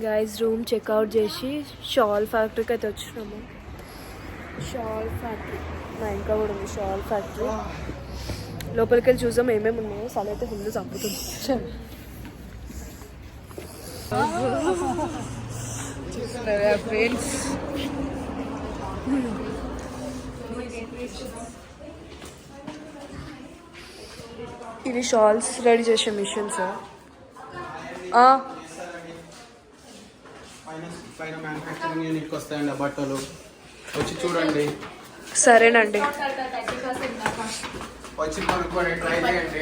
Guys room checkout చేసి shawl ఫ్యాక్టరీకి అయితే వచ్చినాము. షాల్ ఫ్యాక్టరీ మా ఇంకా కూడా ఉంది. షాల్ ఫ్యాక్టరీ లోపలికి వెళ్ళి చూసాం ఏమేమి ఉన్నాయో. సల అయితే ఫుల్ చంపుతుంది. ఫ్రెండ్స్ ఇవి షాల్స్ రెడీ చేసే మిషన్స్. పైన మ్యానుఫ్యాక్చరింగ్ యూనిట్కి వస్తాయండి బట్టలు, వచ్చి చూడండి. సరేనండి వచ్చి కొనుక్కోండి, ట్రై చేయండి.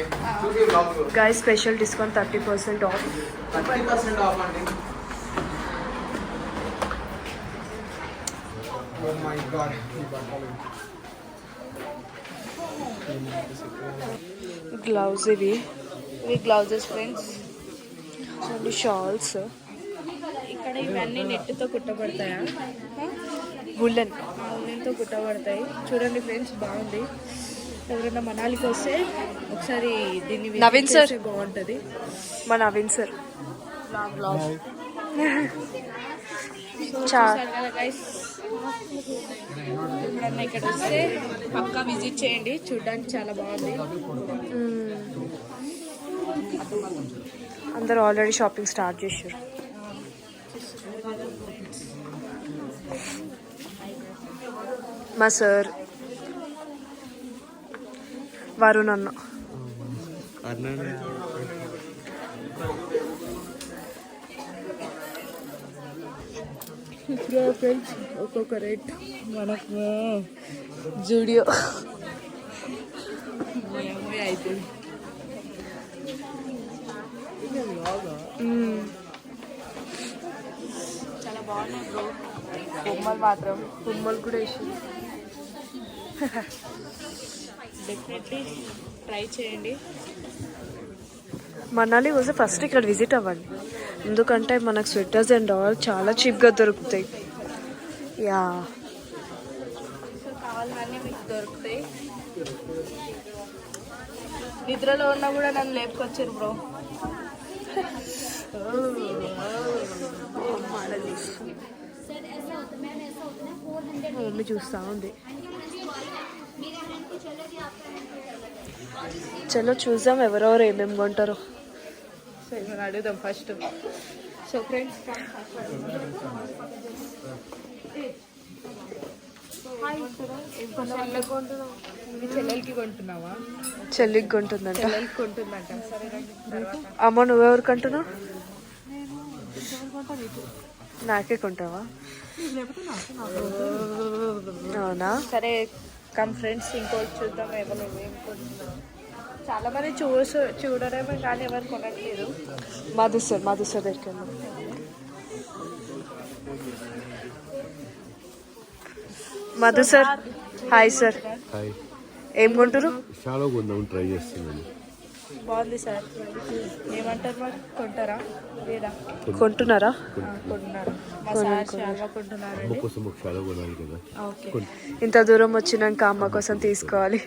Guys special discount 30% off. 30% off అండి. ఓ మై గాడ్, ఈ బట్టలు గ్లౌజ్ ఇవి గ్లౌజెస్ ఫ్రెండ్స్. అండ్ షాల్స్ ఇక్కడ ఇవన్నీ నెట్తో కుట్టబడతాయా? ఉల్లెన్తో కుట్టబడతాయి. చూడండి ఫ్రెండ్స్ బాగుంది. ఎవరైనా మనాలికి వస్తే ఒకసారి దీన్ని నవీన్ సార్ బాగుంటుంది. మా నవీన్ సార్ ఎప్పుడన్నా ఇక్కడ వస్తే పక్కా విజిట్ చేయండి. చూడడానికి చాలా బాగుంది. అందరూ ఆల్రెడీ షాపింగ్ స్టార్ట్ చేశారు. మా సార్ వరుణ్ అన్న ఫ్రెండ్స్ ఒక్కొక్క రేట్. మనకు జూడియో అవుతుంది. చాలా బాగున్నాయి బ్రో. బొమ్మలు కూడా వేసి డెఫినెట్లీ ట్రై చేయండి. మనాలి వస్తే ఫస్ట్ ఇక్కడ విజిట్ అవ్వండి. ఎందుకంటే మనకు స్వెటర్స్ అండ్ ఆల్ చాలా చీప్గా దొరుకుతాయి. యా కావాలన్నీ మీకు దొరుకుతాయి. నిద్రలో ఉన్నా కూడా నన్ను లేపుకొచ్చారు బ్రో. మమ్మీ చూస్తూ ఉంది. చలో చూద్దాం ఎవరెవరు ఏమేమి కొంటారో. సరే మనం అడుగుదాం ఫస్ట్. సో ఫ్రెండ్స్ చెల్లెలకి కొంటున్నావా? చెల్లికి కొంటుందంట. అమ్మ నువ్వెవరికి అంటున్నావు? నాకే కొంటావా? అవునా? సరే కమ్ ఫ్రెండ్స్ ఇంకోటి చూద్దాం ఎవరు ఏం కొంటున్నాం. చాలా మంది చూడడమే కానీ ఎవరు కొనట్లేదు. మధు సార్ దగ్గరికి వెళ్ళాం. Madhu sir hi sir. ఏం కొంటారు? చాలా ట్రై చేస్తున్నాను. బాగుంది సార్. ఏమంటారు మరి కొంటారా లేదా? కొంటున్నారా? ఇంత దూరం వచ్చినాక అమ్మ కోసం తీసుకోవాలి.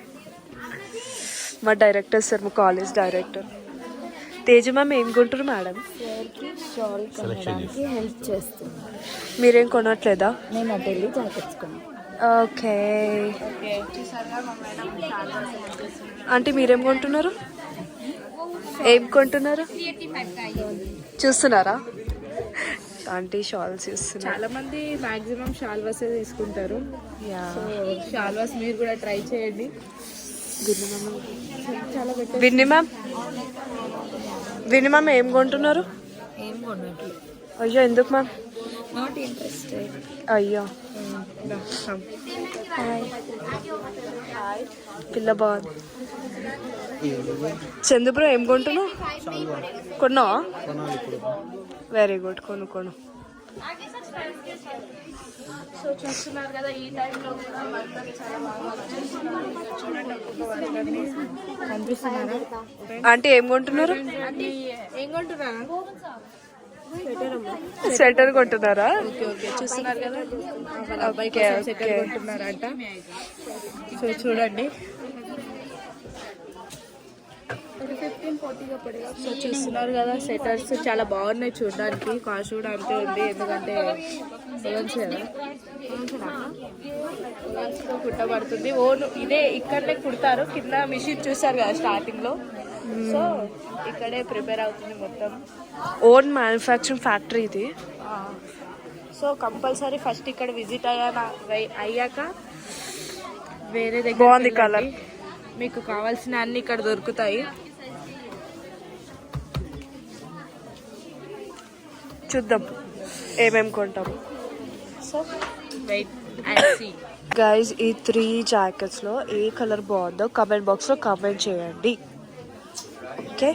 మా డైరెక్టర్ సార్, మా కాలేజ్ డైరెక్టర్. తేజ మ్యామ్ ఏం కొంటారు మేడం? హెల్ప్ చేస్తుంది. మీరేం కొనట్లేదా? నేను అటు వెళ్ళి జాకెట్స్ కొన్నాను. ఓకే ఆంటీ మీరేం కొంటున్నారు? ఏం కొంటున్నారు? చూస్తున్నారా? ఆంటీ షాల్స్ చూస్తున్నారు. చాలా మంది మాక్సిమం షాల్వాస్ తీసుకుంటారు. షాల్వాస్ మీరు కూడా ట్రై చేయండి. విన్ని మ్యామ్ ఏం కొంటున్నారు? ఏం కొనట్లేదు. అయ్యో ఎందుకు మ్యామ్? Not interested. అయ్యో పిల్ల బాగుంది. చంద్రబ్రో ఏం కొంటున్నావు? కొన్నావా? వెరీ గుడ్, కొను. సో చూస్తున్నారు కదా ఈ టైంలో కూడా వర్కర్ చాలా బాగా చూడండి. కనిపిస్తున్నారా? ఆంటీ ఏం కొంటున్నారు? ఏం కొంటున్నారా? స్వెటర్ కొంటున్నారా? ఓకే చూస్తున్నారు కదా స్వెటర్ కొంటున్నారంట. సో చూడండి సో చూస్తున్నారు కదా సెటర్స్ చాలా బాగున్నాయి చూడడానికి. కాస్ట్ కూడా అంతే ఉంది ఎందుకంటే ఉలన్స్ కదా, ఉలన్స్తో కుట్టబడుతుంది. ఓన్ ఇదే ఇక్కడనే కుడతారు. కింద మిషన్ చూస్తారు కదా స్టార్టింగ్లో, సో ఇక్కడే ప్రిపేర్ అవుతుంది మొత్తం. ఓన్ మ్యానుఫ్యాక్చరింగ్ ఫ్యాక్టరీ ఇది. సో కంపల్సరీ ఫస్ట్ ఇక్కడ విజిట్ అయ్యాక వేరే దగ్గర బాగుంది కలర్. మీకు కావాల్సిన అన్ని ఇక్కడ దొరుకుతాయి. చూద్దాం ఏమేమి కొంటాము. So wait and see guys. ఈ 3 జాకెట్స్లో ఏ కలర్ బాగుందో కమెంట్ బాక్స్లో కమెంట్ చేయండి. ఓకే.